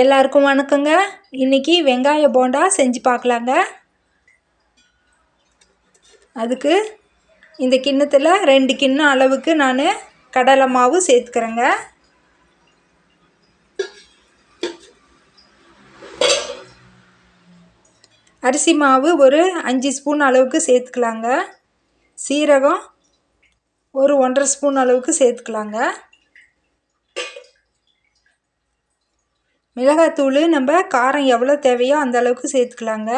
எல்லாருக்கும் வணக்கங்க. இன்றைக்கி வெங்காய போண்டா செஞ்சு பார்க்கலாங்க. அதுக்கு இந்த கிண்ணத்தில் 2 கிண்ணம் அளவுக்கு நான் கடலை மாவு சேர்த்துக்கிறேங்க. அரிசி மாவு ஒரு 5 ஸ்பூன் அளவுக்கு சேர்த்துக்கலாங்க. சீரகம் ஒரு 1.5 ஸ்பூன் அளவுக்கு சேர்த்துக்கலாங்க. மிளகாத்தூள் நம்ம காரம் எவ்வளோ தேவையோ அந்த அளவுக்கு சேர்த்துக்கலாங்க.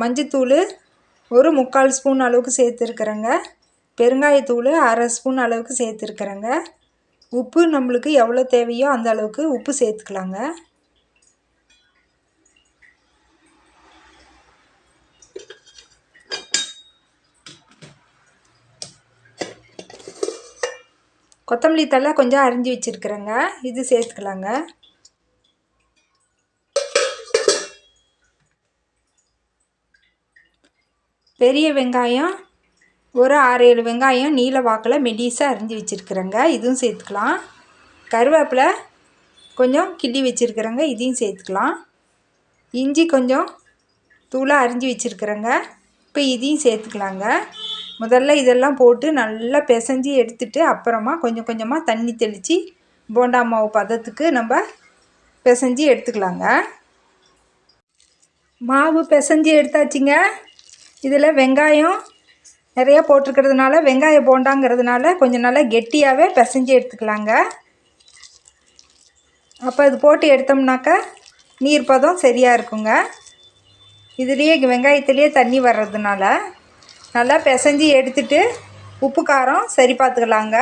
மஞ்சத்தூள் ஒரு 3/4 ஸ்பூன் அளவுக்கு சேர்த்துருக்குறேங்க. பெருங்காயத்தூள் 1/2 ஸ்பூன் அளவுக்கு சேர்த்துருக்குறேங்க. உப்பு நம்மளுக்கு எவ்வளோ தேவையோ அந்த அளவுக்கு உப்பு சேர்த்துக்கலாங்க. கொத்தமல்லி தழை கொஞ்சம் அரிஞ்சு வச்சுருக்குறேங்க, இது சேர்த்துக்கலாங்க. பெரிய வெங்காயம் ஒரு 6-7 வெங்காயம் நீல வாக்கில் மெலிசாக அரிஞ்சு வச்சுருக்குறேங்க, இதுவும் சேர்த்துக்கலாம். கருவேப்பிலை கொஞ்சம் கிள்ளி வச்சுருக்குறேங்க, இதையும் சேர்த்துக்கலாம். இஞ்சி கொஞ்சம் தூளாக அரிஞ்சு வச்சுருக்குறேங்க, இப்போ இதையும் சேர்த்துக்கலாங்க. முதல்ல இதெல்லாம் போட்டு நல்லா பிசைஞ்சி எடுத்துட்டு அப்புறமா கொஞ்சம் கொஞ்சமாக தண்ணி தெளித்து போண்டா மாவு பதத்துக்கு நம்ம பிசைஞ்சி எடுத்துக்கலாங்க. மாவு பிசைஞ்சி எடுத்தாச்சுங்க. இதில் வெங்காயம் நிறையா போட்டிருக்கிறதுனால வெங்காய போண்டாங்கிறதுனால கொஞ்சம் நல்லா கெட்டியாகவே பிசைஞ்சி எடுத்துக்கலாங்க. அப்போ இது போட்டு எடுத்தோம்னாக்கா நீர் பதம் சரியாக இருக்குங்க. இதுலேயே வெங்காயத்துலேயே தண்ணி வர்றதுனால நல்லா பிசைஞ்சி எடுத்துட்டு உப்பு காரம் சரி பார்த்துக்கலாங்க.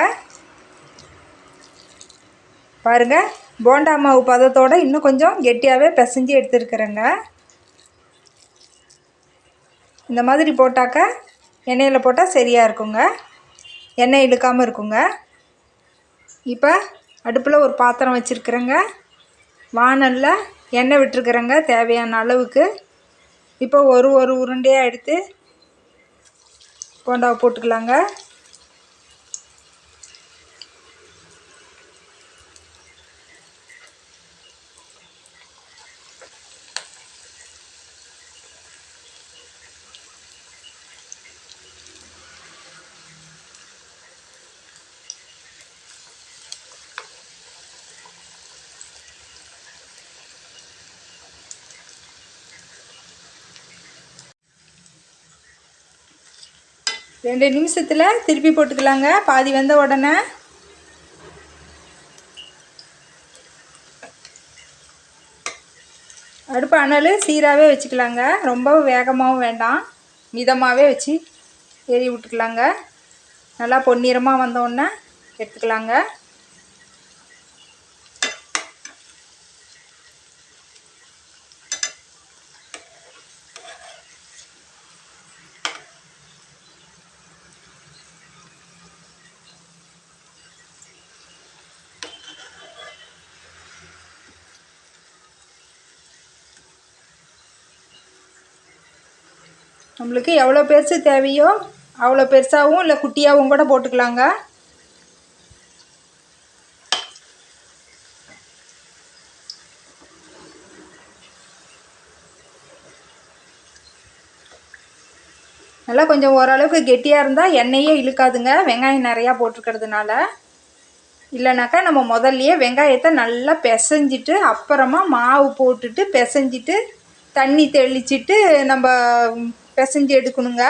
பாருங்கள், போண்டா மாவு பதத்தோடு இன்னும் கொஞ்சம் கெட்டியாகவே பிசைஞ்சி எடுத்துருக்குறேங்க. இந்த மாதிரி போட்டாக்கா எண்ணெயில் போட்டால் சரியாக இருக்குங்க, எண்ணெய் இழுக்காமல் இருக்குங்க. இப்போ அடுப்பில் ஒரு பாத்திரம் வச்சுருக்குறேங்க, வாணலில் எண்ணெய் விட்டுருக்குறேங்க தேவையான அளவுக்கு. இப்போ ஒரு உருண்டையாக எடுத்து போண்டாவை போட்டுக்கலாங்க. ரெண்டு நிமிஷத்தில் திருப்பி போட்டுக்கலாங்க, பாதி வெந்த உடனே. அடுப்பு அனல் சீராகவே வச்சுக்கலாங்க, ரொம்ப வேகமாகவும் வேண்டாம், மிதமாகவே வச்சு எரி விட்டுக்கலாங்க. நல்லா பொன்னிறமாக வந்தோடனே எடுத்துக்கலாங்க. நம்மளுக்கு எவ்வளோ பெருசு தேவையோ அவ்வளோ பெருசாகவும் இல்லை குட்டியாகவும் கூட போட்டுக்கலாங்க. நல்லா கொஞ்சம் ஓரளவுக்கு கெட்டியாக இருந்தால் எண்ணெயே இழுக்காதுங்க, வெங்காயம் நிறையா போட்டிருக்கிறதுனால. இல்லைனாக்கா நம்ம முதல்லையே வெங்காயத்தை நல்லா பிசைஞ்சிட்டு அப்புறமா மாவு போட்டுட்டு பிசைஞ்சிட்டு தண்ணி தெளிச்சிட்டு நம்ம பிசைஞ்சி எடுக்கணுங்க.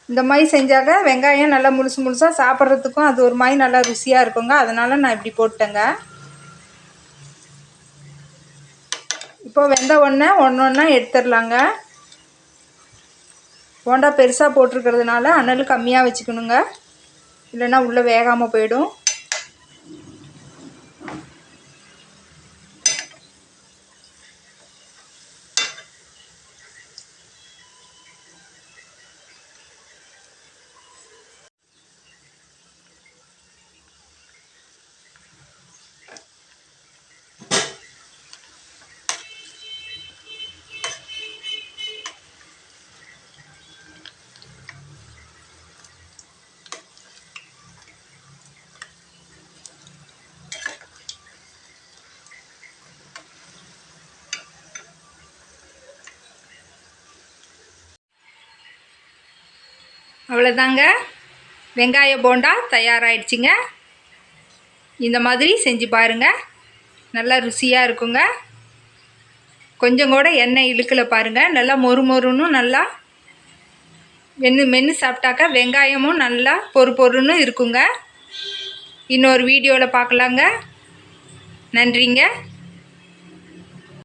இந்த மாதிரி செஞ்சாக்க வெங்காயம் நல்லா முழுசாக சாப்பிட்றதுக்கும் அது ஒரு மாதிரி நல்லா ருசியாக இருக்குங்க, அதனால் நான் இப்படி போட்டேங்க. இப்போ வெந்த உடனே ஒன்றா எடுத்துடலாங்க. போண்டா பெருசாக போட்டிருக்கிறதுனால அனல் கம்மியாக வச்சுக்கணுங்க, இல்லைன்னா உள்ளே வேகாமல் போயிடும். அவ்வளோதாங்க, வெங்காய போண்டா தயாராகிடுச்சிங்க. இந்த மாதிரி செஞ்சு பாருங்கள், நல்லா ருசியாக இருக்குங்க. கொஞ்சம் கூட எண்ணெய் இழுக்கல பாருங்கள், நல்லா மொறு மொறுன்னு நல்லா மென்று சாப்பிட்டாக்கா வெங்காயமும் நல்லா பொறு பொறுன்னு இருக்குங்க. இன்னொரு வீடியோவில் பார்க்கலாங்க. நன்றிங்க.